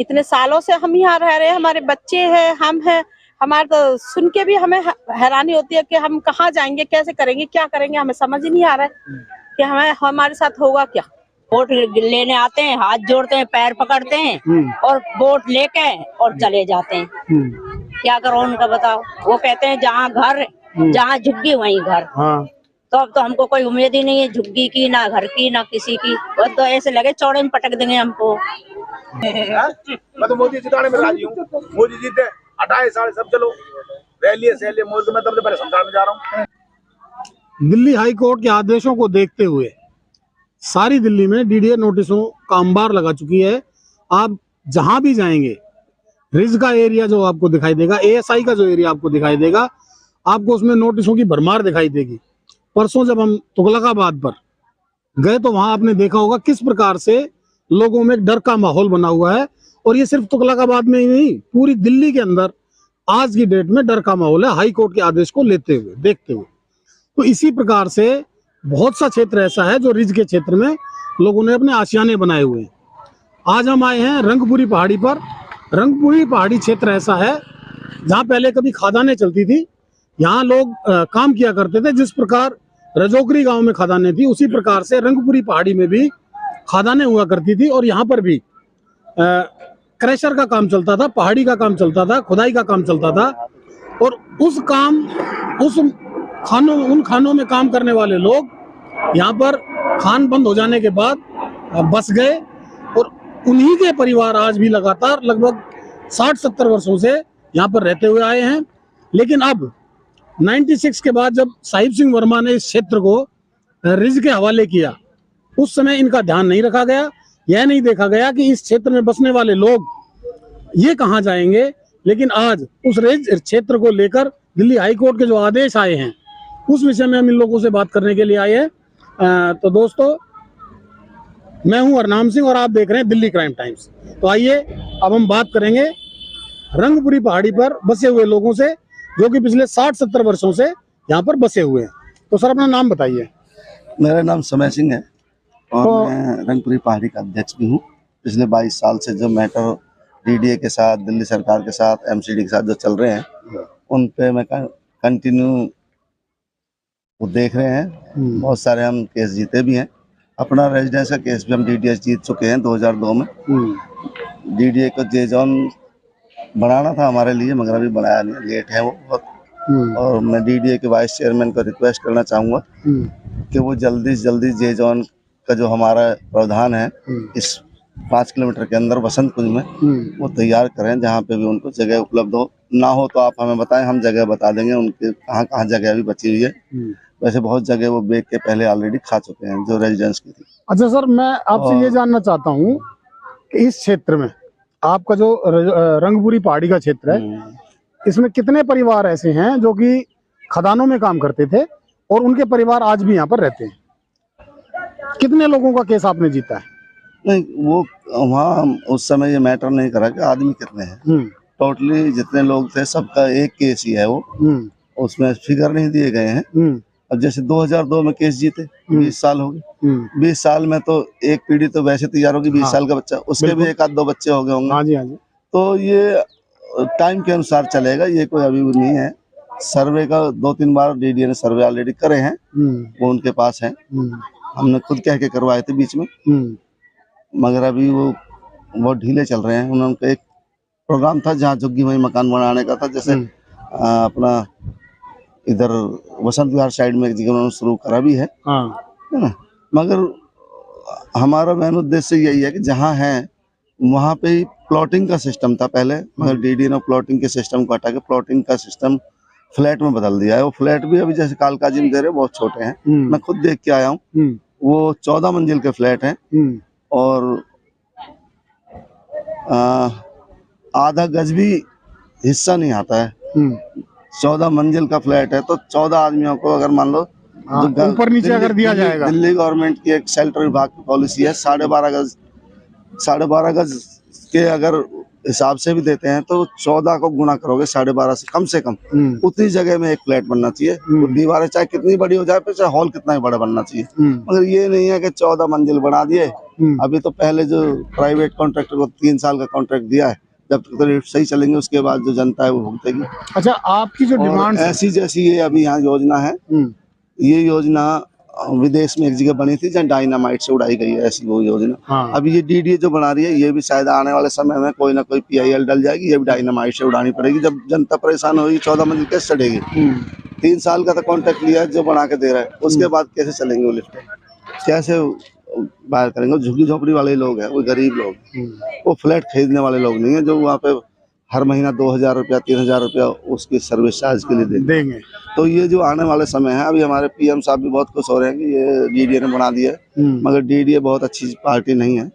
इतने सालों से हम यहाँ रह रहे हैं, हमारे बच्चे हैं, हम हैं, हमारे तो सुन के भी हमें हैरानी होती है कि हम कहाँ जाएंगे, कैसे करेंगे, क्या करेंगे, हमें समझ ही नहीं आ रहा है कि हमें हमारे साथ होगा क्या। वोट लेने आते हैं, हाथ जोड़ते हैं, पैर पकड़ते हैं और वोट लेके और चले जाते हैं। क्या करो उनका बताओ। वो कहते हैं जहाँ घर जहाँ झुग्गी वहीं घर। तो अब तो हमको कोई उम्मीद ही नहीं है झुग्गी की, ना घर की, ना किसी की। वो तो ऐसे लगे चौड़े में पटक देंगे हमको। मैं तो मोदी जिताने में राजी हूँ। मोदी जीते, हटाए सारे सब, चलो रैली सैली मोदी। मैं तब पहले संसार में जा रहा हूँ। दिल्ली हाई कोर्ट के आदेशों को देखते हुए सारी दिल्ली में डीडीए नोटिसों का अंबार लगा चुकी है। आप जहां भी जाएंगे, रिज का एरिया जो आपको दिखाई देगा, एएसआई का जो एरिया आपको दिखाई देगा, आपको उसमें नोटिसों की भरमार दिखाई देगी। परसों जब हम तुगलकाबाद पर गए तो वहां आपने देखा होगा किस प्रकार से लोगों में एक डर का माहौल बना हुआ है। और ये सिर्फ तुगलकाबाद में ही नहीं, पूरी दिल्ली के अंदर आज की डेट में डर का माहौल है, हाई कोर्ट के आदेश को लेते हुए, देखते हुए। तो इसी प्रकार से बहुत सा क्षेत्र ऐसा है जो रिज के क्षेत्र में लोगों ने अपने आशियाने बनाए हुए हैं। आज हम आए हैं रंगपुरी पहाड़ी पर। रंगपुरी पहाड़ी क्षेत्र ऐसा है जहाँ पहले कभी खदानें चलती थी, यहाँ लोग काम किया करते थे। जिस प्रकार रजोगरी गांव में खदानें थी, उसी प्रकार से रंगपुरी पहाड़ी में भी खदानें हुआ करती थी। और यहाँ पर भी क्रैशर का काम चलता था, पहाड़ी का काम चलता था, खुदाई का काम चलता था। और उन खानों में काम करने वाले लोग यहाँ पर खान बंद हो जाने के बाद बस गए। और उन्हीं के परिवार आज भी लगातार लगभग 60-70 वर्षों से यहाँ पर रहते हुए आए हैं। लेकिन अब 96 के बाद जब साहिब सिंह वर्मा ने इस क्षेत्र को रिज के हवाले किया, उस समय इनका ध्यान नहीं रखा गया। यह नहीं देखा गया कि इस क्षेत्र में बसने वाले लोग ये कहाँ जाएंगे। लेकिन आज उस रिज क्षेत्र को लेकर दिल्ली हाई कोर्ट के जो आदेश आए हैं, उस विषय में हम इन लोगों से बात करने के लिए आए हैं। तो दोस्तों, मैं हूं हरनाम सिंह और आप देख रहे हैं दिल्ली क्राइम टाइम्स। तो आइए अब हम बात करेंगे रंगपुरी पहाड़ी पर बसे हुए लोगों से, जो कि पिछले 60-70 वर्षों से यहाँ पर बसे हुए हैं। तो सर, अपना नाम बताइए। मेरा नाम समय सिंह है और मैं रंगपुरी पहाड़ी का अध्यक्ष भी हूँ। पिछले 22 साल से जो मैटर डीडीए के साथ, दिल्ली सरकार के साथ, एमसीडी के साथ जो चल रहे हैं, उन पे मैं कंटिन्यू वो देख रहे हैं। बहुत सारे हम केस जीते भी हैं। अपना रेजिडेंस का केस भी हम डीडीएस जीत चुके हैं 2002 में। डीडीए को जे जोन बनाना था हमारे लिए, मगर अभी बनाया नहीं, लेट है वो बहुत। और मैं डीडीए के वाइस चेयरमैन को रिक्वेस्ट करना चाहूँगा कि वो जल्दी से जल्दी जे जोन का जो हमारा प्रावधान है इस 5 किलोमीटर के अंदर बसंत कुंज में वो तैयार करें, जहाँ पे भी उनको जगह उपलब्ध हो। ना हो तो आप हमें बताएं, हम जगह बता देंगे उनके कहाँ जगह अभी बची हुई है। वैसे बहुत जगह वो बेच के पहले ऑलरेडी खा चुके हैं जो रेजिडेंस की थी। अच्छा सर, मैं आपसे ये जानना चाहता हूँ कि इस क्षेत्र में आपका जो रंगपुरी पहाड़ी का क्षेत्र है, इसमें कितने परिवार ऐसे हैं जो कि खदानों में काम करते थे और उनके परिवार आज भी यहाँ पर रहते हैं? कितने लोगों का केस आपने जीता है? नहीं, वो वहाँ उस समय ये मैटर नहीं करा कि आदमी कितने हैं। टोटली जितने लोग थे सबका एक केस ही है वो, उसमें फिगर नहीं दिए गए हैं। अब जैसे 2002 में केस जीते, 20 साल हो गए। 20 साल में तो एक पीढ़ी तो वैसे तैयार होगी। 20 साल का बच्चा, उसके भी 1-2 बच्चे हो गए होंगे। हाँ जी, हाँ जी। तो ये टाइम के अनुसार चलेगा, ये कोई अभी नहीं है। सर्वे का 2-3 बार डीडीए ने सर्वे ऑलरेडी करे हैं, वो उनके पास है। हमने खुद कह के करवाए थे बीच में, मगर अभी वो ढीले चल रहे हैं। उन्होंने एक प्रोग्राम था जहाँ झुग्गी वहीं मकान बनाने का था, जैसे अपना इधर वसंत विहार साइड में एक जगह उन्होंने शुरू करा भी है ना। मगर हमारा मेन उद्देश्य यही है कि जहाँ है वहाँ पे ही प्लॉटिंग का सिस्टम था पहले, मगर डीडी ने प्लॉटिंग के सिस्टम को हटा के प्लॉटिंग का सिस्टम फ्लैट में बदल दिया है। वो फ्लैट भी अभी जैसे कालकाजी में दे रहे बहुत छोटे हैं, मैं खुद देख के आया हूँ। वो 14 मंजिल के फ्लैट हैं और आधा गज भी हिस्सा नहीं आता है। 14 मंजिल का फ्लैट है तो 14 आदमियों को अगर मान लो ऊपर नीचे अगर दिया जाएगा। दिल्ली गवर्नमेंट की एक शेल्टर विभाग की पॉलिसी है, 12.5 गज के अगर हिसाब से भी देते हैं तो 14 को गुना करोगे 12.5 से कम उतनी जगह में एक फ्लैट बनना चाहिए। तो दीवारें चाहे कितनी बड़ी हो जाए, फिर चाहे हॉल कितना ही बड़ा बनना चाहिए, मगर ये नहीं है कि 14 मंजिल बना दिए। अभी तो पहले जो प्राइवेट कॉन्ट्रैक्टर को 3 साल का कॉन्ट्रैक्ट दिया है, जब तक तो सही चलेंगे उसके बाद जो जनता है वो भुगतेगी। अच्छा, आपकी जो डिमांड ऐसी जैसी ये अभी यहाँ योजना है, ये योजना विदेश में एक जगह बनी थी जहाँ डायनामाइट से उड़ाई गई है, ऐसी वो योजना। हाँ। अब ये डीडीए जो बना रही है, ये भी शायद आने वाले समय में कोई ना कोई PIL डल जाएगी, ये भी डायनामाइट से उड़ानी पड़ेगी। जब जनता परेशान होगी 14 मंजिल कैसे चढ़ेगी? 3 साल का तो कॉन्ट्रैक्ट लिया है जो बना के दे रहा है, उसके बाद कैसे चलेंगे वो लिफ्ट? कैसे बाहर करेंगे? झुग्गी झोपड़ी वाले लोग हैं, वो गरीब लोग, वो फ्लैट खरीदने वाले लोग नहीं है जो वहाँ पे हर महीना 2000 रुपया 3000 रुपया उसकी सर्विस चार्ज के लिए देंगे। तो ये जो आने वाले समय है, अभी हमारे PM साहब भी बहुत खुश हो रहे हैं कि ये डीडीए ने बना दिया है, मगर डीडीए बहुत अच्छी पार्टी नहीं है,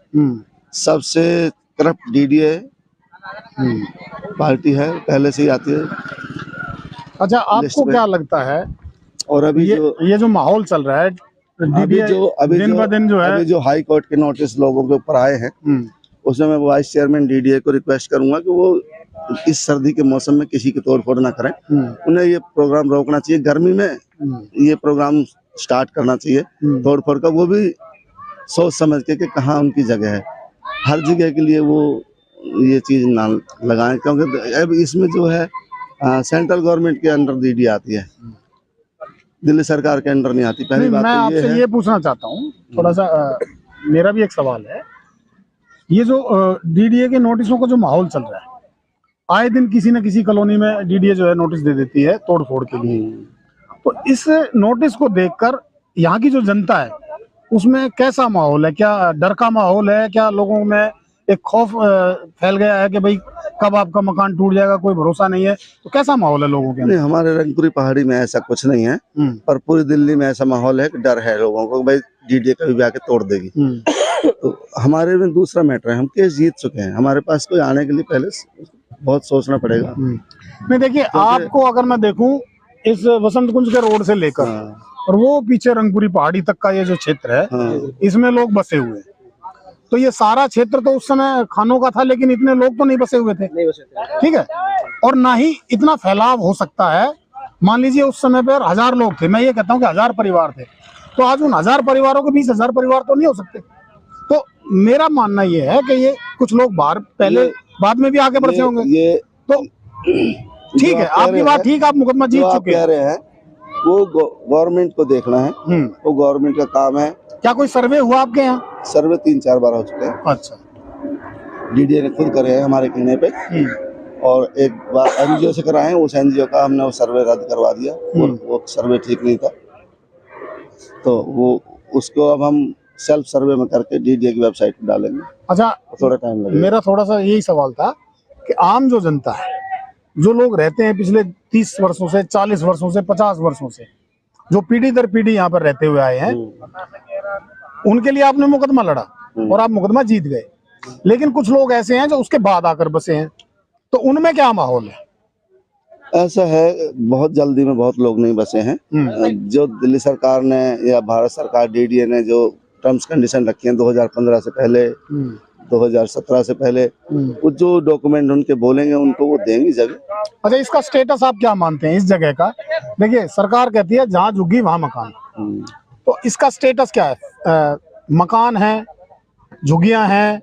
सबसे करप्ट डीडीए पार्टी है, पहले से ही आती है। अच्छा, आपको क्या लगता है? और अभी ये जो माहौल चल रहा है, दिन ब दिन जो है, अभी जो हाई कोर्ट के नोटिस लोगों के ऊपर आए हैं, उसमें मैं वाइस चेयरमैन डीडीए को रिक्वेस्ट करूंगा कि वो इस सर्दी के मौसम में किसी की तोड़फोड़ ना करें। उन्हें ये प्रोग्राम रोकना चाहिए, गर्मी में ये प्रोग्राम स्टार्ट करना चाहिए तोड़फोड़ का, वो भी सोच समझ के कि कहाँ उनकी जगह है। हर जगह के लिए वो ये चीज ना लगाएं, क्योंकि अब इसमें जो है सेंट्रल गवर्नमेंट के अंडर डीडीए आती है, दिल्ली सरकार के अंडर नहीं आती। पहली बात मैं आपसे ये पूछना चाहता हूँ, थोड़ा सा मेरा भी एक सवाल है। ये जो डीडीए के नोटिसों का जो माहौल चल रहा है, आए दिन किसी न किसी कॉलोनी में डीडीए जो है नोटिस दे देती है तोड़फोड़ के लिए, तो इस नोटिस को देखकर यहाँ की जो जनता है उसमें कैसा माहौल है? क्या डर का माहौल है? क्या लोगों में एक खौफ फैल गया है कि भाई कब आपका मकान टूट जाएगा, कोई भरोसा नहीं है? तो कैसा माहौल है लोगों के? नहीं, हमारे रंगपुरी पहाड़ी में ऐसा कुछ नहीं है, पर पूरी दिल्ली में ऐसा माहौल है कि डर है लोगों को, भाई डीडीए कभी भी आके तोड़ देगी। तो हमारे में दूसरा मैटर है, हम केस जीत चुके हैं, हमारे पास कोई आने के लिए पहले बहुत सोचना पड़ेगा। नहीं, देखिए, आपको अगर मैं देखूं इस वसंत कुंज के रोड से लेकर और वो पीछे रंगपुरी पहाड़ी तक का ये जो क्षेत्र है, इसमें लोग बसे हुए हैं। तो ये सारा क्षेत्र तो उस समय खानों का था, लेकिन इतने लोग तो नहीं बसे हुए थे, ठीक है, और ना ही इतना फैलाव हो सकता है। मान लीजिए उस समय पर 1000 लोग थे, मैं ये कहता हूँ कि 1000 परिवार थे, तो आज उन 1000 परिवारों के 20,000 परिवार तो नहीं हो सकते। तो मेरा मानना ये है कि ये कुछ लोग बाहर पहले बाद में भी आके बसे होंगे। ये तो ठीक है, आपकी बात ठीक, आप मुकदमा जीत चुके हैं। वो गवर्नमेंट को देखना है, वो गवर्नमेंट का काम है। क्या कोई सर्वे हुआ आपके यहाँ? सर्वे 3-4 बार हो चुके हैं। अच्छा, डीडीए ने खुद करे हैं हमारे कहने पे, और एक बार NGO से कराए, उस NGO का हमने वो सर्वे रद्द करवा दिया, वो सर्वे ठीक नहीं था, तो वो उसको अब हम सेल्फ सर्वे में करके डीडीए की वेबसाइट पर डालेंगे। अच्छा, थोड़ा टाइम लगेगा। मेरा थोड़ा सा यही सवाल था कि आम जो जनता है, जो लोग रहते हैं पिछले 30 वर्षों से, 40 वर्षों से, 50 वर्षों से, जो पीढ़ी दर पीढ़ी यहाँ पर रहते हुए आए हैं, उनके लिए आपने मुकदमा लड़ा और आप मुकदमा जीत गए। लेकिन कुछ लोग ऐसे हैं जो उसके बाद आकर बसे हैं, तो उनमें क्या माहौल है? ऐसा है, बहुत जल्दी में बहुत लोग नहीं बसे हैं। जो दिल्ली सरकार ने या भारत सरकार डीडीए ने जो टर्म्स कंडीशन रखी हैं 2015 से पहले, 2017 से पहले, वो जो डॉक्यूमेंट उनके बोलेंगे उनको वो देंगी जगह। अच्छा, इसका स्टेटस आप क्या मानते हैं इस जगह का? देखिए, सरकार कहती है जहाँ झुग्गी वहाँ मकान, तो इसका स्टेटस क्या है? मकान है, झुग्गियाँ हैं,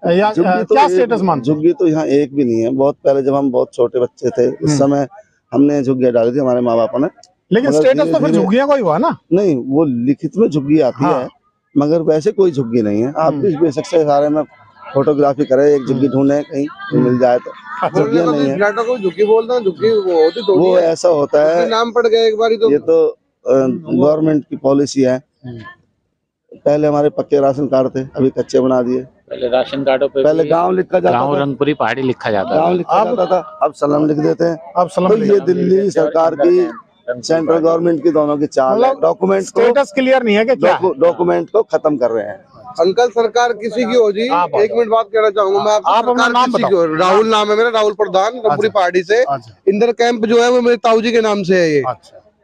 या क्या स्टेटस मानते हैं? झुग्गी तो यहाँ एक भी नहीं है। बहुत पहले जब हम बहुत छोटे बच्चे थे उस समय हमने झुग्गियाँ डाली थी, हमारे माँ बापों ने। लेकिन स्टेटस तो फिर झुग्गियाँ का ही हुआ ना? नहीं, वो लिखित में झुग्गी आती है, मगर वैसे कोई झुग्गी नहीं है। आप भी बेशक से सारे में फोटोग्राफी करें, एक झुग्गी ढूंढे कहीं मिल जाए तो, झुग्गियाँ नहीं है। झुग्गी बोलता हूँ, झुग्गी वो ऐसा होता है, नाम पड़ गया एक बार तो। ये तो गवर्नमेंट की पॉलिसी है। पहले हमारे पक्के राशन कार्ड थे, अभी कच्चे बना दिए। पहले राशन कार्डों पे पहले गांव लिखा जाता था, गांव रंगपुरी पहाड़ी लिखा जाता था, गांव लिखा जाता था, अब सलम लिख देते हैं। अब सलम तो ये दिल्ली सरकार की, सेंट्रल गवर्नमेंट की दोनों की चाल है। डॉक्यूमेंट स्टेटस क्लियर नहीं है कि क्या है? डॉक्यूमेंट को खत्म कर रहे हैं। अंकल, सरकार किसी की हो जी, एक मिनट बात कहना चाहूंगा मैं आपसे। आप अपना नाम बताओ। राहुल नाम है मेरा, राहुल प्रधान, रंगपुरी पहाड़ी से। इंदर कैंप जो है वो मेरे ताऊ जी के नाम से है। ये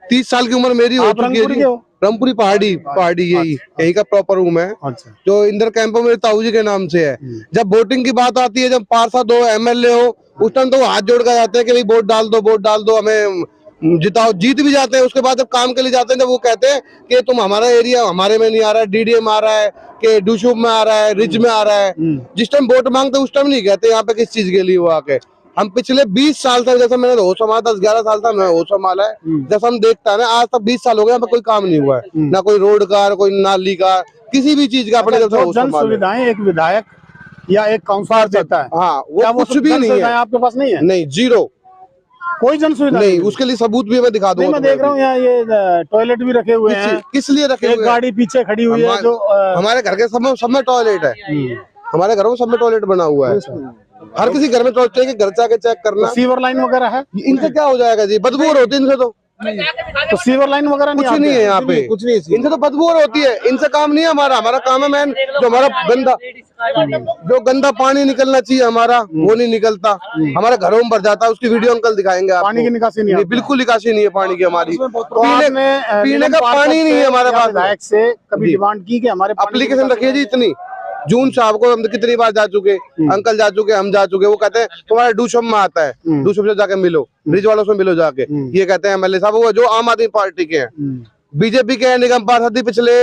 30 साल की उम्र मेरी हो चुकी है। रामपुरी पहाड़ी यही का प्रॉपर रूम है, अच्छा। जो इंदर कैंपो मेरे ताऊ जी के नाम से है। जब वोटिंग की बात आती है, जब पार्षद हो, एमएलए हो, उस टाइम तो वो हाथ जोड़ कर जाते हैं कि भाई वोट डाल दो, हमें जिताओ। जीत भी जाते हैं, उसके बाद जब काम के लिए जाते हैं जब वो कहते हैं कि तुम हमारा एरिया हमारे में नहीं आ रहा है, डीडीए में आ रहा है, कि डूशूब में आ रहा है, रिज में आ रहा है। जिस टाइम वोट मांगते उस टाइम नहीं कहते यहाँ पे किस चीज के लिए वो आके। हम पिछले 20 साल तक, जैसे मैंने होश संभाला 10-11 साल तक मैं होश संभाला है, जैसे हम देखता है ना, आज तक 20 साल हो गए यहाँ पे कोई काम नहीं हुआ है, ना कोई रोड का, कोई नाली का, किसी भी चीज का। अपने जब से होश जन संभाला सुविधाएं एक विधायक या एक काउंसलर देता है, हाँ, क्या वो कुछ भी नहीं है आपके पास नहीं है? नहीं, जीरो, कोई जन सुविधा नहीं। उसके लिए सबूत भी मैं दिखा दूंगा। मैं देख रहा हूँ यहाँ ये टॉयलेट भी रखे हुए हैं। किस लिए रखे हुए एक गाड़ी पीछे खड़ी हुई है जो हमारे घर के सब में टॉयलेट है। हमारे घरों में सब में टॉयलेट बना हुआ है। हर किसी घर में टॉयलेट चाहिए, घर जाके चेक करना। सीवर लाइन वगैरह है? इनसे क्या हो जाएगा जी, बदबू होती है इनसे तो सीवर लाइन वगैरह कुछ नहीं है यहाँ पे, कुछ नहीं। इनसे तो बदबू होती है, इनसे काम नहीं है हमारा काम है मैन, जो हमारा गंदा पानी निकलना चाहिए हमारा, वो नहीं निकलता, हमारे घरों में भर जाता है। उसकी वीडियो अंकल दिखाएंगे आपको। पानी की निकासी नहीं है, बिल्कुल निकासी नहीं है पानी की हमारी। पीने का पानी नहीं है हमारे पास। विधायक से कभी डिमांड की कि हमारे एप्लीकेशन रखिए जी इतनी। जून साहब को हम कितनी बार जा चुके, अंकल जा चुके, हम जा चुके। वो कहते हैं तुम्हारे डूशम में आता है, डूशम से जाके मिलो, ब्रिज वालों से मिलो जाके। ये कहते हैं एमएलए साहब, वो जो आम आदमी पार्टी के हैं, बीजेपी के निगम पार्षद पिछले,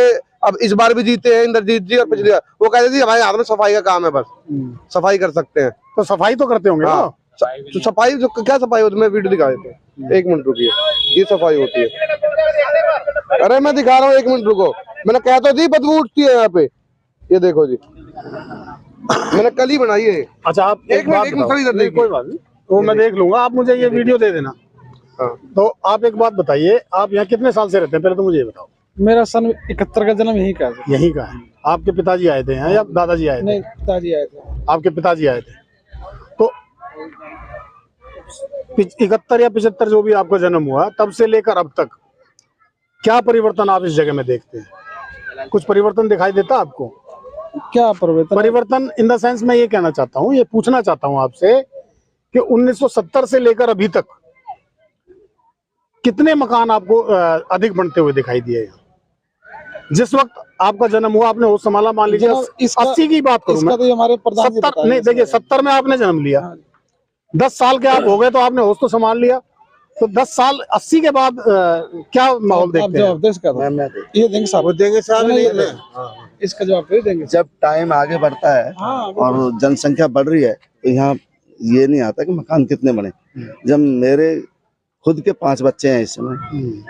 अब इस बार भी जीते हैं इंद्रजीत जी, और पिछले वो कहते थे हमारे हाथ में सफाई का काम है, बस सफाई कर सकते हैं। तो सफाई तो करते होंगे। हाँ, तो सफाई जो क्या सफाई होती है, मैं वीडियो दिखा देते हैं, 1 मिनट रुकिए। ये सफाई होती है, अरे मैं दिखा रहा हूँ, 1 मिनट रुको। मैंने कहा तो दी बदबू उठती है यहाँ पे, ये देखो जी, मैंने कल ही बनाई है। अच्छा, आप एक बात बताओ, कोई बात नहीं, वो मैं देख लूंगा, आप मुझे ये वीडियो दे देना। तो आप एक बात बताइए, आप यहाँ कितने साल से रहते हैं, पहले तो मुझे ये बताओ। मेरा सन 71 का जन्म यहीं का है। यहीं का है। आपके पिताजी आए थे यहाँ या दादाजी आए थे? नहीं, पिताजी आए थे। आपके पिताजी आए थे। तो 71 या 75 जो भी आपका जन्म हुआ, तब से लेकर अब तक क्या परिवर्तन आप इस जगह में देखते हैं? कुछ परिवर्तन दिखाई देता आपको? क्या परिवर्तन इन द सेंस मैं ये कहना चाहता हूँ, ये पूछना चाहता हूँ आपसे कि 1970 से लेकर अभी तक कितने मकान आपको अधिक बनते हुए दिखाई दिए? जिस वक्त आपका जन्म हुआ, आपने होश संभाला, मान लीजिए 80 की बात करूं मैं, तो हमारे प्रधान जी 70 नहीं, देखिए 70 में आपने जन्म लिया, 10 साल के आप हो गए तो आपने होश तो संभाल लिया। तो 10 साल 80 के बाद क्या माहौल देखते हैं? ये देंगे साहब, इसका जवाब देंगे। जब टाइम आगे बढ़ता है और जनसंख्या बढ़ रही है, तो यहाँ ये नहीं आता कि मकान कितने बने। जब मेरे खुद के 5 बच्चे हैं इस समय,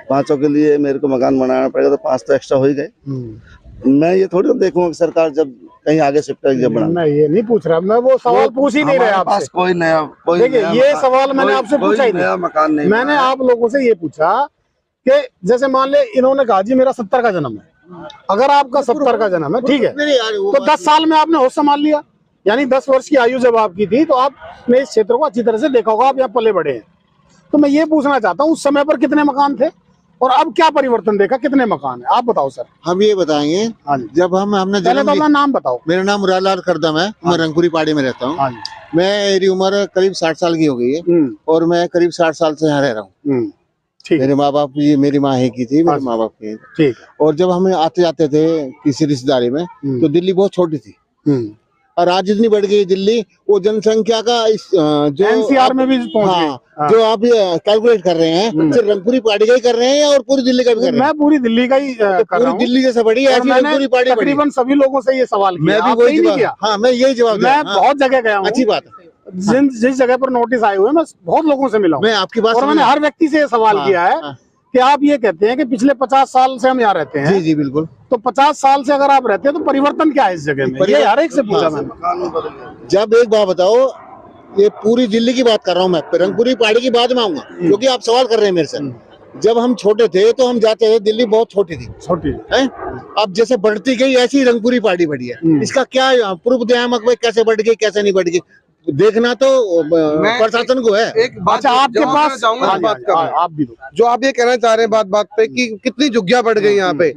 5 के लिए मेरे को मकान बनाना पड़ेगा, तो 5 तो एक्स्ट्रा हो ही गए। मैं ये थोड़ी देखूंगा कि सरकार जब कहीं आगे शिफ्ट करेगी, जब मैं ये नहीं पूछ रहा, मैं वो सवाल पूछ ही नहीं रहा आपसे। कोई नया, कोई देखिए ये सवाल मैंने आपसे पूछा ही नया मकान नहीं। मैंने आप लोगों से ये पूछा कि जैसे मान ले इन्होंने कहा जी मेरा 70 का जन्म है, अगर आपका 70 का जन्म है, ठीक है, तो 10 साल में आपने होश संभाल लिया, यानी 10 वर्ष की आयु जब आपकी थी, तो आपने इस क्षेत्र को अच्छी तरह से देखा होगा, आप यहाँ पले बढ़े हैं। तो मैं ये पूछना चाहता हूँ, उस समय पर कितने मकान थे और अब क्या परिवर्तन देखा, कितने मकान है, आप बताओ सर। हम ये बताएंगे, जब हमने पहले तो अपना नाम बताओ। मेरा नाम मुरारलाल करदम है, मैं रंगपुरी पहाड़ी में रहता हूँ। मेरी उम्र करीब 60 साल की हो गई है और मैं करीब 60 साल से यहाँ रह रहा हूँ। मेरे माँ बाप, ये मेरी माँ ही की थी, मेरे माँ बाप की। ठीक। और जब हम आते जाते थे किसी रिश्तेदारी में, तो दिल्ली बहुत छोटी थी और आज इतनी बढ़ गई दिल्ली, वो जनसंख्या का जो एनसीआर में भी पहुंच गई। जो आप कैलकुलेट कर रहे हैं, सिर्फ रंगपुरी पहाड़ी का ही कर रहे हैं और पूरी दिल्ली का भी कर रहे हैं? मैं पूरी दिल्ली का ही कर रहा हूं। पूरी दिल्ली जैसे बड़ी है, रंगपुरी पहाड़ी तकरीबन सभी लोगों से ये सवाल किया। मैं भी वही जवाब, हाँ मैं यही जवाब, मैं बहुत जगह गया हूँ। अच्छी बात है, जिस जगह पर नोटिस आए हुए, मैं बहुत लोगों से मिला हूँ। मैं आपकी बात, और मैंने हर व्यक्ति से ये सवाल किया है कि आप ये कहते हैं कि पिछले 50 साल से हम यहाँ रहते हैं। जी जी बिल्कुल। तो 50 साल से अगर आप रहते हैं तो परिवर्तन क्या है इस जगह में? ये हर एक से पूछा मैंने। जब एक बात बताओ, ये पूरी दिल्ली की बात कर रहा हूँ मैं, रंगपुरी पहाड़ी की बात में आऊंगा, क्योंकि आप सवाल कर रहे हैं मेरे से। जब हम छोटे थे तो हम जाते थे, दिल्ली बहुत छोटी थी, छोटी है। अब जैसे बढ़ती गई, ऐसी रंगपुरी पहाड़ी बढ़ी है। इसका क्या प्रूफ दें हम, कैसे बढ़ गई कैसे नहीं बढ़ गई? देखना तो प्रशासन को है। एक बात अच्छा आपके जवाब पास देना चाहूंगा इस बात का मैं। आप भी दो। जो आप ये कहना चाह रहे हैं बात पे कि कितनी झुग्गियां बढ़ गई यहाँ पे,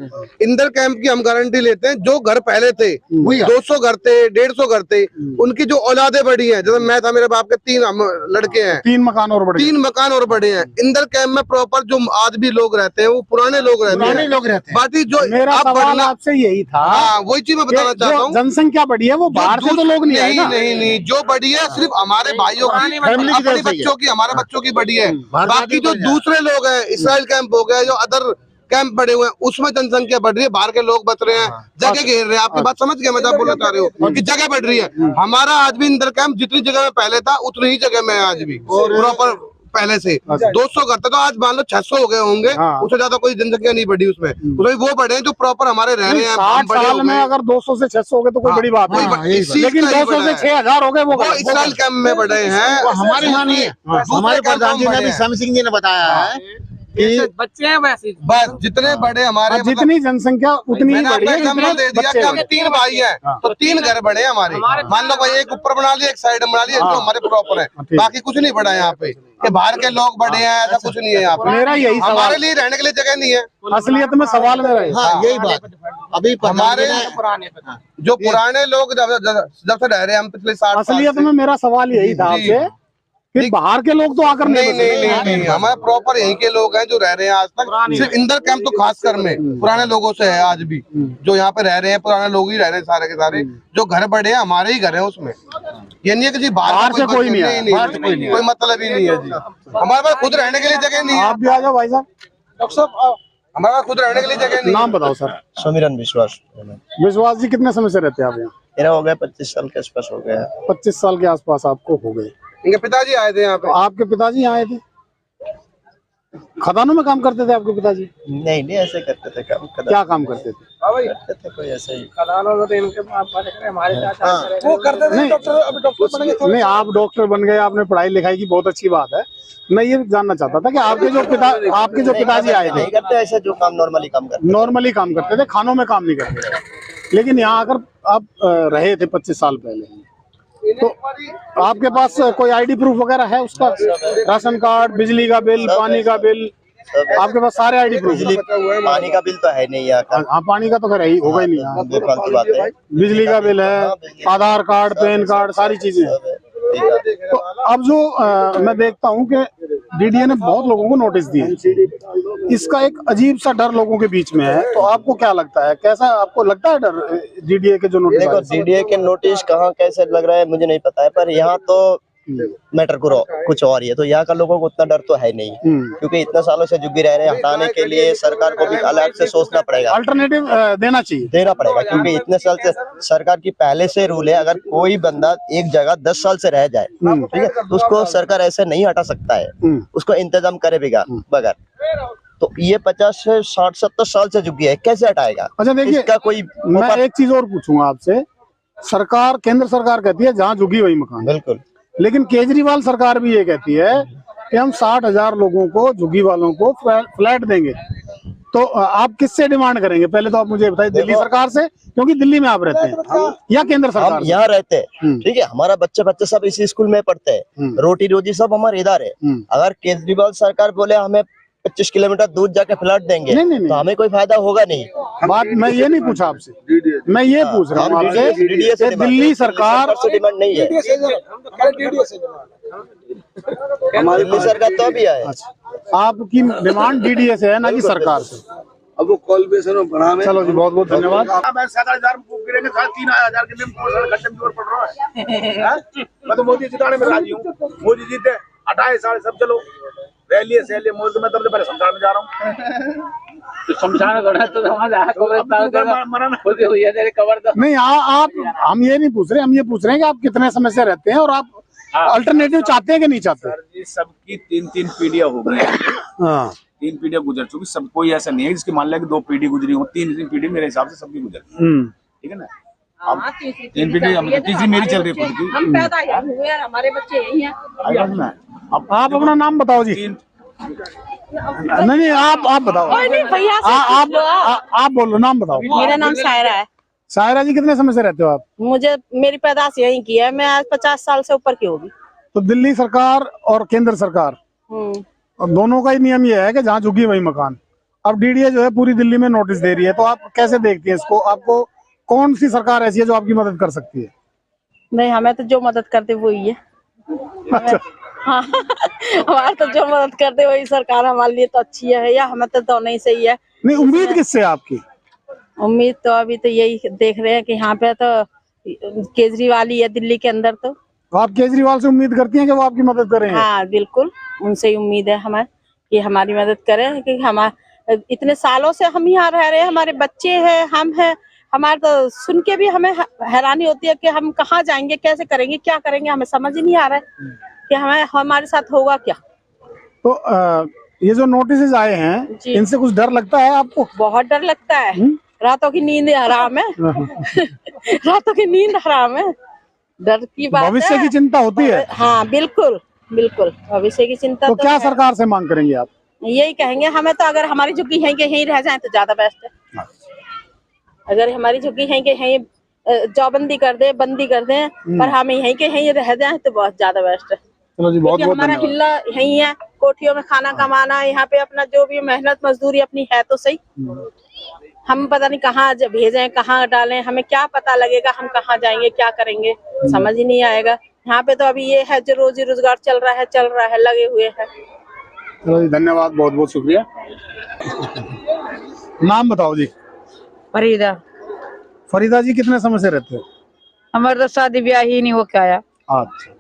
इंदर कैंप की हम गारंटी लेते हैं। जो घर पहले थे 200 घर थे, 150 घर थे, उनकी जो औलादे बढ़ी हैं, जैसे मैं था, मेरे बाप के 3 लड़के हैं, 3 मकान और बढ़े। 3 मकान और बढ़े हैं। इंदर कैंप में प्रॉपर जो आज भी लोग रहते हैं वो पुराने लोग रहते हैं। बाकी जो मेरा अब सवाल बढ़ना, आपसे यही था, हाँ वही चीज मैं बताना चाहता हूँ। जनसंख्या बढ़ी है, वो बाहर से तो लोग नहीं आए ना। नहीं, जो बढ़ी है सिर्फ हमारे भाइयों की, अपने बच्चों की, हमारे बच्चों की बढ़ी है। बाकी जो दूसरे लोग हैं, इसराइल कैंप हो गया, जो अदर कैंप बड़े हुए हैं, उसमें जनसंख्या बढ़ रही है, बाहर के लोग बच रहे हैं, जगह घेर रहे हैं। आपकी बात समझ गया मैं जब बोलना चाह रहे हो कि जगह बढ़ रही है। हमारा आज भी इंदर कैंप जितनी जगह में पहले था उतनी ही जगह में आज भी प्रॉपर पहले से 200 घर तो आज मान लो 600 हो गए होंगे। उससे ज्यादा कोई जनसंख्या नहीं बढ़ी उसमें, वो बढ़े हैं जो प्रॉपर हमारे रह रहे हैं। 60 साल में अगर 200 से 600 हो गए तो कोई बड़ी बात नहीं, लेकिन 200 से 6000 हो गए वो इसराइल कैंप में बढ़े हैं। हमारे यहाँ नहीं है। हमारे प्रधानमंत्री ने भी श्याम सिंह जी ने बताया है कि बच्चे हैं वैसे बस जितने बड़े हमारे जितनी जनसंख्या उतनी ही बढ़ी है। एग्जाम्पल दे दिया कि हम 3 भाई हैं तो 3 घर बड़े हमारे। मान लो भाई एक ऊपर बना लिया, एक साइड बना लिया, जो हमारे प्रॉपर है, बाकी कुछ नहीं बढ़ा है यहाँ पे कि बाहर के लोग बढ़े हैं, ऐसा कुछ नहीं है यहाँ पे। मेरा यही हमारे लिए रहने के लिए जगह नहीं है। असलियत में सवाल मेरा है। हाँ यही बात अभी हमारे जो पुराने लोग जब से रह रहे हैं हम पिछले 60 असलियत में मेरा सवाल यही था आपसे कि बाहर के लोग तो आकर नहीं, हमारे प्रॉपर यहीं के लोग हैं जो रह रहे हैं आज तक। सिर्फ इंदर कैंप तो खासकर में पुराने लोगों से है आज भी, जो यहाँ पे रह रहे हैं पुराने लोग ही रह रहे हैं सारे के सारे। जो घर बड़े हैं हमारे ही घर है उसमें, ये नहीं है कि बाहर से कोई नहीं, कोई मतलब ही नहीं है जी। हमारे पास खुद रहने के लिए जगह नहीं है। आप भी आ जाओ भाई साहब। डॉक्टर साहब हमारे पास खुद रहने के लिए जगह नहीं। नाम बताओ सर। समीरन विश्वास। विश्वास जी कितने समय से रहते हैं आप यहाँ? मेरा हो गया 25 साल के आसपास हो गया। 25 साल के आसपास आपको हो गए। इनके पिताजी आए थे यहाँ पे। आपके पिताजी आए थे? खदानों में काम करते थे आपके पिताजी? नहीं ऐसे करते थे काम। क्या काम करते थे? करते थे कोई ऐसे ही खदानों में तो इनके हमारे साथ वो करते थे डॉक्टर, अभी डॉक्टर बन गए। नहीं आप डॉक्टर बन गए, आपने पढ़ाई लिखाई की, बहुत अच्छी बात है। मैं ये जानना चाहता था कि आपके जो पिताजी आए थे, नहीं करते ऐसे जो काम नॉर्मली काम करते, नॉर्मली काम करते थे, खानों में काम नहीं करते थे। लेकिन यहाँ आकर आप रहे थे 25 साल पहले, तो आपके पास कोई आईडी प्रूफ वगैरह है उसका? राशन कार्ड, बिजली का बिल, पानी का बिल, आपके पास सारे आईडी प्रूफ? पानी का बिल तो है नहीं यहाँ का। हाँ पानी का तो खैर ही होगा ही नहीं यहाँ। बेफालतू बात है। बिजली का बिल है, आधार कार्ड, पैन कार्ड, सारी चीजें हैं। तो अब जो मैं देखता हूँ कि डीडीए ने बहुत लोगों को नोटिस दिए, इसका एक अजीब सा डर लोगों के बीच में है। तो आपको क्या लगता है, कैसा आपको लगता है डर डीडीए के जो नोटिस? देखो डीडीए के नोटिस कहाँ कैसे लग रहा है मुझे नहीं पता है, पर यहाँ तो मैटर कुछ और ही है। तो यहाँ का लोगों को उतना डर तो है नहीं, क्योंकि इतने सालों से झुग्गी रह रहे हैं। हटाने के लिए सरकार को भी अलग से सोचना पड़ेगा, अल्टरनेटिव देना पड़ेगा, क्योंकि इतने साल से सरकार की पहले से रूल है, अगर कोई बंदा एक जगह 10 साल से रह जाए, ठीक है, तो उसको सरकार ऐसे नहीं हटा सकता है, उसको इंतजाम करे बगैर। तो ये 50 से 60-70 साल से झुग्गी है, कैसे हटाएगा? अच्छा देखिए, इसका कोई मैं एक चीज और पूछूंगा आपसे। सरकार, केंद्र सरकार कहती है जहाँ झुग्गी वही मकान, बिल्कुल, लेकिन केजरीवाल सरकार भी ये कहती है कि हम 60,000 लोगों को, झुग्गी वालों को फ्लैट देंगे। तो आप किससे डिमांड करेंगे? पहले तो आप मुझे बताइए, दिल्ली सरकार से, क्योंकि दिल्ली में आप रहते हैं, या केंद्र सरकार? हम यहाँ रहते हैं, ठीक है, हमारा बच्चे सब इसी स्कूल में पढ़ते हैं, रोटी रोजी सब हमारे इधर है। अगर केजरीवाल सरकार बोले हमें 25 किलोमीटर दूर जाके फ्लैट देंगे, नहीं, तो हमें कोई फायदा होगा नहीं। बात मैं ये नहीं पूछा आपसे, मैं ये पूछ रहा हूँ आपसे, दिल्ली सरकार से डिमांड नहीं है, दिल्ली सरकार तो भी है। आपकी डिमांड डीडीए से है, ना कि सरकार से? अब वो कॉल पे सुनो बना में। चलो जी, बहुत बहुत धन्यवाद। मैं 7,000 गिरेंगे, 3,500 के लिए घंटे में पड़ रहा है। मैं तो मोदी जिताने में राजी हूँ। मोदी जीते, 28 साल सब चलो, रैली सैली मोदी, मैं तब से पहले शमशान में जा रहा हूँ। तो शमशान नहीं आप, हम ये नहीं पूछ रहे, हम ये पूछ रहे हैं कि आप कितने समय से रहते हैं और आप अल्टरनेटिव चाहते हैं कि नहीं चाहते? सर जी, सबकी 3 पीढ़ियां हो गई। 3 पीढ़ियां गुजर चुकी, सब कोई ऐसा नहीं है जिसकी मान लिया कि 2 पीढ़ी गुजरी हो। 3 पीढ़ी मेरे हिसाब से सबकी गुजर, ठीक है ना। अब 3 पीढ़ी, तीसरी मेरी चल रही है। हम पैदा हुए, हमारे बच्चे यही हैं। अब आप अपना नाम बताओ जी। नहीं आप बताओ। नहीं भैया, आप बोलो, नाम बताओ। मेरा नाम सायरा है। सायरा जी कितने समय से रहते हो आप? मुझे मेरी पैदाश यहीं की है, मैं आज 50 साल से ऊपर की होगी। तो दिल्ली सरकार और केंद्र सरकार और दोनों का ही नियम ये है कि जहाँ झुकी वही मकान। अब डीडीए जो है पूरी दिल्ली में नोटिस दे रही है, तो आप कैसे देखती हैं इसको? आपको कौन सी सरकार ऐसी है जो आपकी मदद कर सकती है? नहीं, हमें तो जो मदद करते वो ही है। अच्छा। हाँ हमारे तो जो मदद करते वही सरकार हमारे लिए तो अच्छी है, या हमें तो दोनों ही सही है। नहीं, उम्मीद किससे है आपकी? उम्मीद तो अभी तो यही देख रहे हैं कि यहाँ पे तो केजरीवाल ही है दिल्ली के अंदर। तो आप केजरीवाल से उम्मीद करती हैं कि वो आपकी मदद करेंगे? हाँ बिल्कुल, उनसे ही उम्मीद है हमें कि हमारी मदद करें, कि हमारे इतने सालों से हम यहाँ रह रहे हैं, हमारे बच्चे हैं, हम हैं, हमारे तो सुन के भी हमें हैरानी होती है कि हम कहाँ जाएंगे, कैसे करेंगे, क्या करेंगे, हमें समझ ही नहीं आ रहा है कि हमारे साथ होगा क्या। तो ये जो नोटिस आए हैं इनसे कुछ डर लगता है आपको? बहुत डर लगता है। रातों की नींद हराम है रातों की नींद हराम है। डर की बात है, भविष्य की चिंता होती है। हाँ बिल्कुल बिल्कुल, भविष्य की चिंता। तो क्या सरकार से मांग करेंगे आप? यही कहेंगे, हमें तो अगर हमारी झुग्गी है कि यहीं रह जाए तो ज्यादा बेस्ट है। अगर हमारी झुग्गी है कि यहीं जौबंदी कर दे, बंदी कर दे, पर हम यहीं के यहीं रह जाए तो बहुत ज्यादा बेस्ट है। चलो जी, बहुत बहुत हमारा हिल्ला यहीं है, कोठियों में खाना कमाना, यहाँ पे अपना जो भी मेहनत मजदूरी अपनी है तो सही। हम पता नहीं कहाँ भेजें, कहाँ डालें, हमें क्या पता लगेगा, हम कहाँ जाएंगे, क्या करेंगे, समझ ही नहीं आएगा। यहाँ पे तो अभी ये है जो रोजी रोजगार चल रहा है, लगे हुए हैं। चलो जी, धन्यवाद, बहुत बहुत शुक्रिया। नाम बताओ जी। फरीदा। फरीदा जी कितने समय से रहते हो? हमारे तो शादी ब्याह ही नहीं हो के आया। अच्छा,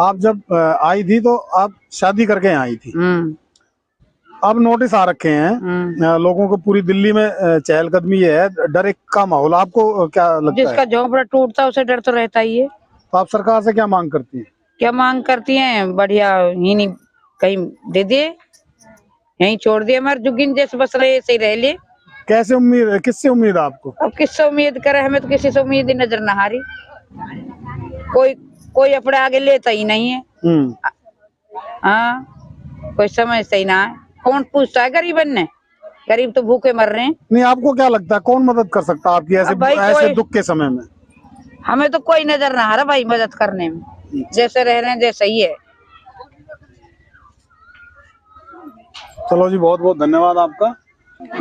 आप जब आई थी तो आप शादी करके आई थी। अब नोटिस आ रखे हैं लोगों को, पूरी दिल्ली में चहलकदमी है, डर का माहौल। आपको क्या लगता है? जिसका झोंपड़ा टूटता है उसे डर तो रहता ही है। तो आप सरकार से क्या मांग करती हैं? क्या मांग करती हैं? बढ़िया ही नहीं कहीं दे दे, यहीं छोड़ दिए, हमारे जुगिन जैसे बस रहे ऐसे ही रह ले। कैसे उम्मीद है, किससे उम्मीद है आपको? अब किससे उम्मीद करे, हमें तो किसी से उम्मीद ही नजर न हारी। कोई अपने आगे लेता ही नहीं है। हाँ, कोई समझता ही ना है। कौन पूछता है गरीबन ने? गरीब तो भूखे मर रहे हैं। नहीं, आपको क्या लगता है कौन मदद कर सकता है आपकी ऐसे दुख के समय में? हमें तो कोई नजर ना आ रहा भाई मदद करने में, जैसे रह रहे हैं जैसे ही है। चलो जी, बहुत बहुत धन्यवाद आपका।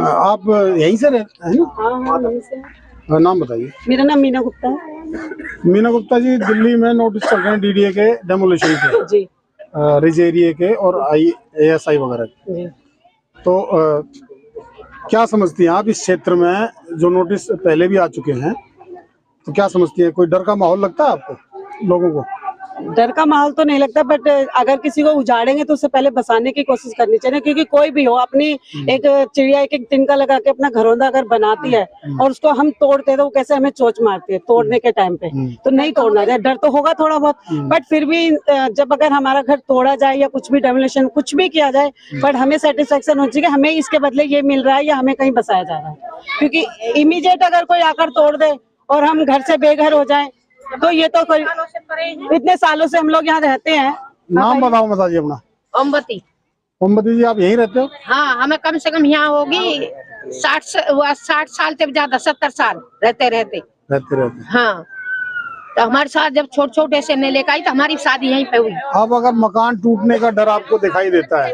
आप यहीं से रहते हैं ना? हाँ यहीं से। नाम बताइए। मेरा नाम मीना गुप्ता है। मीना गुप्ता जी, दिल्ली में नोटिस चल रहे हैं डीडीए के डेमोलिशन के जी, रिज एरिया के और ASI वगैरह के। तो क्या समझती हैं आप, इस क्षेत्र में जो नोटिस पहले भी आ चुके हैं, तो क्या समझती हैं, कोई डर का माहौल लगता है आपको लोगों को? डर का माहौल तो नहीं लगता, बट अगर किसी को उजाड़ेंगे तो उससे पहले बसाने की कोशिश करनी चाहिए, क्योंकि कोई भी हो अपनी एक चिड़िया एक तिनका लगा के अपना घरौंदा अगर बनाती है और उसको हम तोड़ते हैं तो वो कैसे हमें चोंच मारती है तोड़ने के टाइम पे। तो नहीं तोड़ना चाहिए, डर तो होगा थोड़ा बहुत, बट फिर भी जब अगर हमारा घर तोड़ा जाए या कुछ भी डेमोलिशन कुछ भी किया जाए, बट हमें सेटिस्फेक्शन होनी चाहिए, हमें इसके बदले ये मिल रहा है या हमें कहीं बसाया जा रहा है। क्योंकि इमीडिएट अगर कोई आकर तोड़ दे और हम घर से बेघर हो जाए तो ये तो कोई, इतने सालों से हम लोग यहाँ रहते हैं। नाम बताओ माता जी अपना। ओमवती। ओमवती जी, आप यहीं रहते हो? हाँ, हमें कम से कम यहाँ होगी 60 साल से ज्यादा, 70 साल रहते। हाँ, तो हमारे साथ जब छोटे से ने लेकर आई तो हमारी शादी यहीं पे हुई। अब अगर मकान टूटने का डर आपको दिखाई देता है,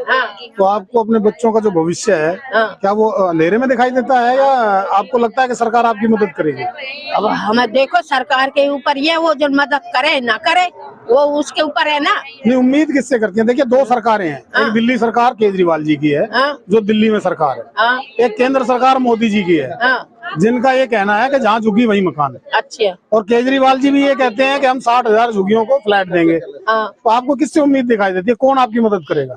तो आपको अपने बच्चों का जो भविष्य है, क्या वो अंधेरे में दिखाई देता है, या आपको लगता है कि सरकार आपकी मदद करेगी? अब हमें देखो सरकार के ऊपर ये, वो जो मदद करे ना करे वो उसके ऊपर है ना। नहीं, उम्मीद किससे करती हैं? देखिए, दो सरकारें हैं, एक दिल्ली सरकार केजरीवाल जी की है जो दिल्ली में सरकार है, एक केंद्र सरकार मोदी जी की है जिनका ये कहना है कि जहाँ झुग्गी वही मकान है। अच्छा। और केजरीवाल जी भी ये कहते हैं कि हम 60,000 झुग्गियों को फ्लैट देंगे। तो आपको किससे उम्मीद दिखाई देती है, कौन आपकी मदद करेगा?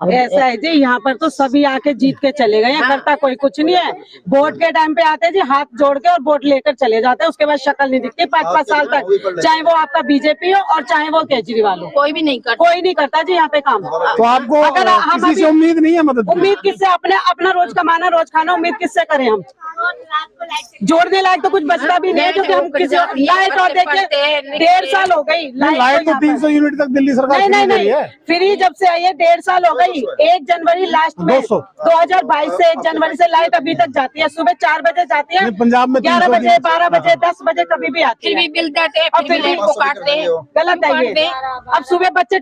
ऐसा है जी, यहाँ पर तो सभी आके जीत के चले गए, यहाँ करता कोई कुछ नहीं है। वोट के टाइम पे आते हैं जी, हाथ जोड़ के और वोट लेकर चले जाते हैं, उसके बाद शक्ल नहीं दिखती 5-5 साल तक, चाहे वो आपका बीजेपी हो और चाहे वो केजरीवाल हो, कोई भी नहीं करता, कोई नहीं करता जी यहाँ पे काम। तो आपको अगर किसी से उम्मीद नहीं है मदद? उम्मीद किससे? अपना रोज कमाना रोज खाना, उम्मीद किससे करें हम? जोड़ने लायक तो कुछ बचता भी नहीं है, क्योंकि हम किसी लाइट और देखिए 1.5 साल हो गई, लाइट तो 300 यूनिट तक दिल्ली सरकार नहीं फ्री जब से आई है, 1.5 साल हो गई, नहीं, 1 जनवरी लास्ट में 2022 से 1 जनवरी से लाइट अभी तक जाती है। सुबह 4 बजे जाती है, पंजाब में 11 बजे 12 बजे 10 बजे कभी भी आती है। फिर भी बिल देते, फिर भी को काटते हैं। गलत है ये। अब सुबह बच्चे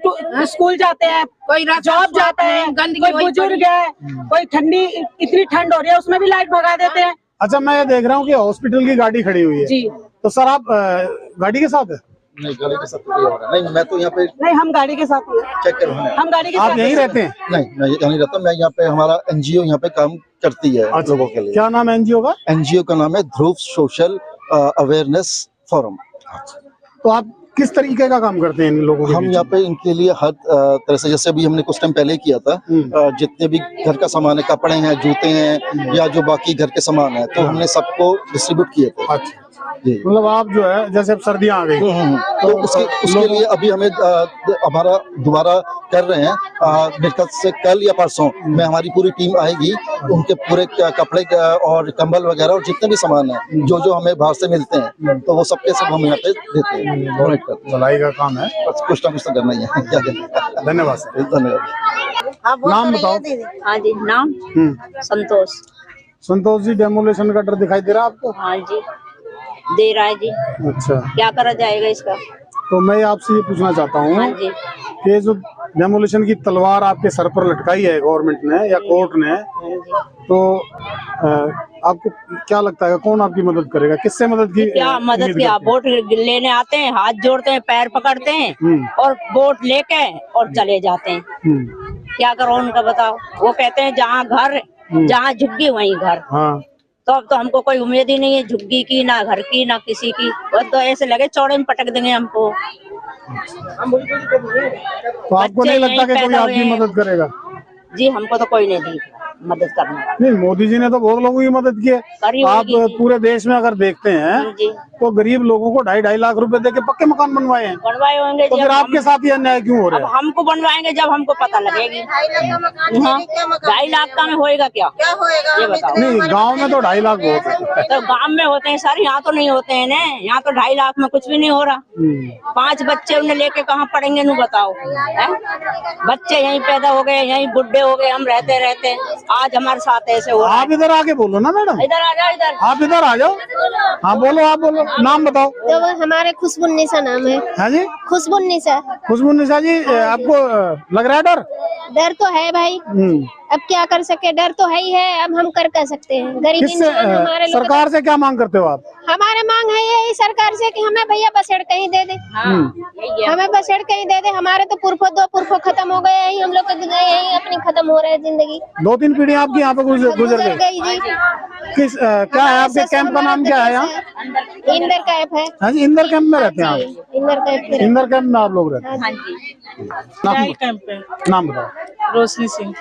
स्कूल जाते हैं, कोई जॉब जाते हैं, कोई बुजुर्ग है, कोई ठंडी, इतनी ठंड हो रही है उसमें भी लाइट भगा देते हैं। अच्छा, मैं ये देख रहा हूँ कि हॉस्पिटल की गाड़ी खड़ी हुई है जी। तो सर आप गाड़ी के साथ है? नहीं, गाड़ी के साथ नहीं, मैं तो यहाँ पे नहीं, हम गाड़ी के साथ चेक करूँ, हम गाड़ी के साथ। आप यहीं रहते हैं? नहीं, मैं यहाँ नहीं रहता, मैं यहाँ पे हमारा एनजीओ यहाँ पे काम करती है लोगों के लिए। क्या नाम है एनजीओ का? एनजीओ का नाम है ध्रुव सोशल अवेयरनेस फोरम। तो आप किस तरीके का काम करते हैं इन लोगों के? हम यहाँ पे इनके लिए हर तरह से, जैसे अभी हमने कुछ टाइम पहले किया था, जितने भी घर का सामान है, कपड़े हैं, जूते हैं या जो बाकी घर के सामान है, तो हमने सबको डिस्ट्रीब्यूट किए थे। अच्छा जी, मतलब आप जो है जैसे अब सर्दियाँ आ गई तो उसके लिए अभी हमें हमारा दोबारा कर रहे हैं। मेरे ख्याल से कल या परसों में हमारी पूरी टीम आएगी, उनके पूरे कपड़े और कंबल वगैरह और जितने भी सामान है जो जो हमें बाहर से मिलते हैं, तो वो सबके सब हम यहाँ पे देते हैं, डोनेट करते हैं। भलाई का काम है, बस कुछ ना कुछ तो करना ही है, क्या करना। धन्यवाद सर। धन्यवाद। नाम बताओ। हाँ जी, नाम संतोष। संतोष जी, डेमोलेशन कटर दिखाई दे रहा है आपको? हाँ जी, दे रहा है जी। अच्छा, क्या करा जाएगा इसका? तो मैं आपसे ये पूछना चाहता हूँ हाँ जी, कि जो डेमोलेशन की तलवार आपके सर पर लटकाई है गवर्नमेंट ने या कोर्ट ने, तो आपको क्या लगता है कौन आपकी मदद करेगा? किससे मदद की? क्या मदद? क्या वोट लेने आते हैं, हाथ जोड़ते हैं, पैर पकड़ते हैं और वोट लेके और चले जाते हैं। क्या करो उनका बताओ? वो कहते हैं जहाँ घर, जहाँ झुग्गी वहीं घर। हाँ, तो अब तो हमको कोई उम्मीद ही नहीं है झुग्गी की, ना घर की, ना किसी की। वो तो ऐसे लगे चौड़े में पटक देंगे हमको। तो आपको नहीं लगता कि कोई आपकी मदद करेगा? जी, हमको तो कोई नहीं दी मदद करना। नहीं, मोदी जी ने तो बहुत लोगों की मदद की है। आप पूरे देश में अगर देखते हैं तो गरीब लोगों को 2.5 लाख रुपए देके पक्के मकान बनवाए हैं। बनवाए होंगे, तो फिर आपके साथ ही अन्याय क्यों हो रहा है? अब हमको बनवाएंगे जब हमको पता लगेगी। 2.5 लाख का में होएगा क्या? ये बताओ। नहीं, गांव में तो 2.5 लाख बहुत है। तो गांव में होते हैं सर, यहाँ तो नहीं होते हैं ना। यहाँ तो 2.5 लाख में कुछ भी नहीं हो रहा। 5 बच्चे उन्हें लेके कहाँ पढ़ेंगे नू बताओ? बच्चे यहीं पैदा हो गए, यहीं बुढ़े हो गए, हम रहते रहते आज हमारे साथ ऐसे हो रहा है। आप इधर आके बोलो ना मैडम, इधर आ जाओ, इधर आप इधर आ जाओ। हाँ बोलो, आप बोलो, नाम बताओ। तो हमारे खुशबुन्निसा नाम है। हाँ जी, खुशबुन्निसा। खुशबुन्निसा जी, आपको लग रहा है डर? डर तो है भाई, अब क्या कर सके, डर तो है ही है। अब हम कर सकते हैं, गरीब इंसान हमारे लोग। सरकार से क्या मांग करते हो आप? हमारे मांग है यही सरकार से कि हमें भैया बसेड़ कहीं दे दे। हमें बसेड़ कहीं दे दे। हमारे तो दो पुरखों खत्म हो गए, यही हम लोग यही अपनी खत्म हो रहे है जिंदगी। 2-3 पीढ़ी आपकी यहाँ पे गुजर गई जी। किस क्या है आपके कैंप का नाम? क्या है यहाँ? इंदर कैंप है। हाँ जी, इंदर कैंप में रहते हैं आप? इंदर कैंप, इंदर कैंप में आप लोग रहते हैं? हाँ जी, नाम, नाम बताओ। रोशनी सिंह।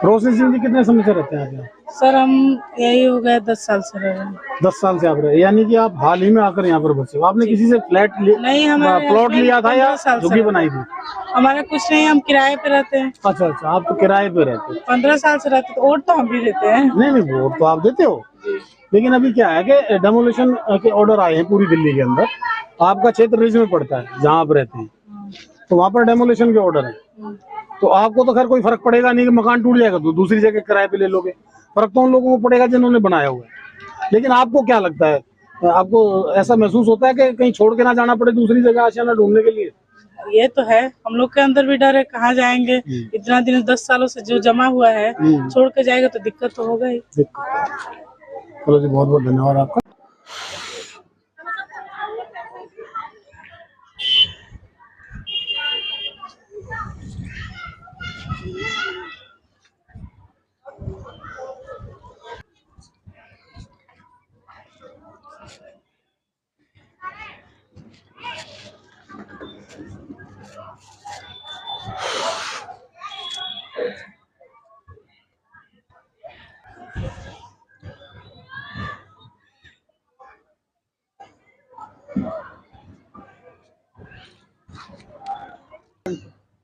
रोशनी सिंह जी, कितने समय से रहते हैं आप यहाँ? सर हम यही हो गए 10 साल से रह रहे हैं। 10 साल से आप रहे, यानी कि आप हाल ही में आकर यहाँ पर बसे हो? आपने किसी से फ्लैट नहीं, हमारे प्लॉट लिया था या झुग्गी बनाई थी? हमारा कुछ नहीं, हम किराए पे रहते हैं। अच्छा अच्छा, आप तो किराए पे रहते हो। 15 साल से रहते, तो वोट तो हम भी देते हैं। नहीं नहीं, वोट तो आप देते हो, लेकिन अभी क्या है कि डेमोलिशन के ऑर्डर आए हैं पूरी दिल्ली के अंदर। आपका क्षेत्र रिज में पड़ता है जहाँ आप रहते हैं, तो वहाँ पर डेमोलिशन के ऑर्डर है। तो आपको तो खैर कोई फर्क पड़ेगा नहीं कि मकान टूट जाएगा तो दूसरी जगह किराए पे ले लोगे। फर्क तो उन लोगों को पड़ेगा जिन्होंने बनाया हुआ है। लेकिन आपको क्या लगता है, आपको ऐसा महसूस होता है कि कहीं छोड़ के ना जाना पड़े दूसरी जगह आशियाना ढूंढने के लिए? ये तो है, हम लोग के अंदर भी डर है, कहाँ जाएंगे? इतना दिन 10 सालों से जो जमा हुआ है, छोड़ के जाएगा तो दिक्कत तो होगा ही। चलो जी, बहुत बहुत धन्यवाद आपका।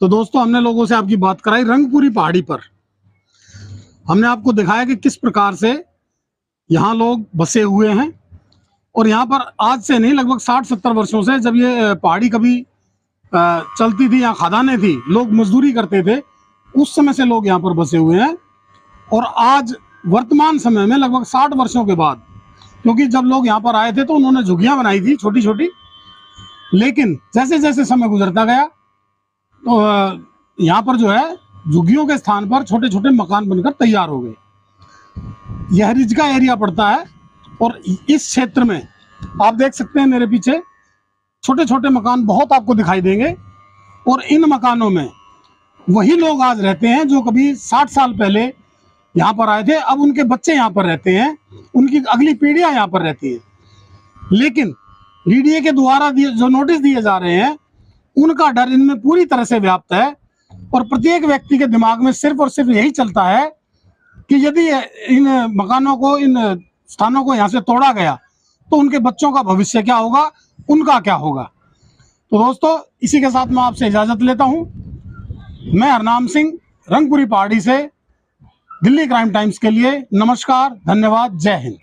तो दोस्तों, हमने लोगों से आपकी बात कराई रंगपुरी पहाड़ी पर। हमने आपको दिखाया कि किस प्रकार से यहाँ लोग बसे हुए हैं, और यहाँ पर आज से नहीं, लगभग 60-70 वर्षों से, जब ये पहाड़ी कभी चलती थी, यहाँ खदानें थी, लोग मजदूरी करते थे, उस समय से लोग यहाँ पर बसे हुए हैं। और आज वर्तमान समय में लगभग 60 वर्षों के बाद, क्योंकि जब लोग यहाँ पर आए थे तो उन्होंने झुग्गियां बनाई थी छोटी छोटी, लेकिन जैसे जैसे समय गुजरता गया तो यहाँ पर जो है झुग्गियों के स्थान पर छोटे छोटे मकान बनकर तैयार हो गए। यह रिज का एरिया पड़ता है और इस क्षेत्र में आप देख सकते हैं मेरे पीछे छोटे छोटे मकान बहुत आपको दिखाई देंगे। और इन मकानों में वही लोग आज रहते हैं जो कभी 60 साल पहले यहाँ पर आए थे। अब उनके बच्चे यहाँ पर रहते हैं, उनकी अगली पीढ़ियां यहाँ पर रहती हैं। लेकिन डीडीए के द्वारा जो नोटिस दिए जा रहे हैं उनका डर इनमें पूरी तरह से व्याप्त है। और प्रत्येक व्यक्ति के दिमाग में सिर्फ और सिर्फ यही चलता है कि यदि इन मकानों को, इन स्थानों को यहाँ से तोड़ा गया तो उनके बच्चों का भविष्य क्या होगा, उनका क्या होगा। तो दोस्तों, इसी के साथ मैं आपसे इजाजत लेता हूँ। मैं हरनाम सिंह, रंगपुरी पहाड़ी से दिल्ली क्राइम टाइम्स के लिए। नमस्कार, धन्यवाद, जय हिंद।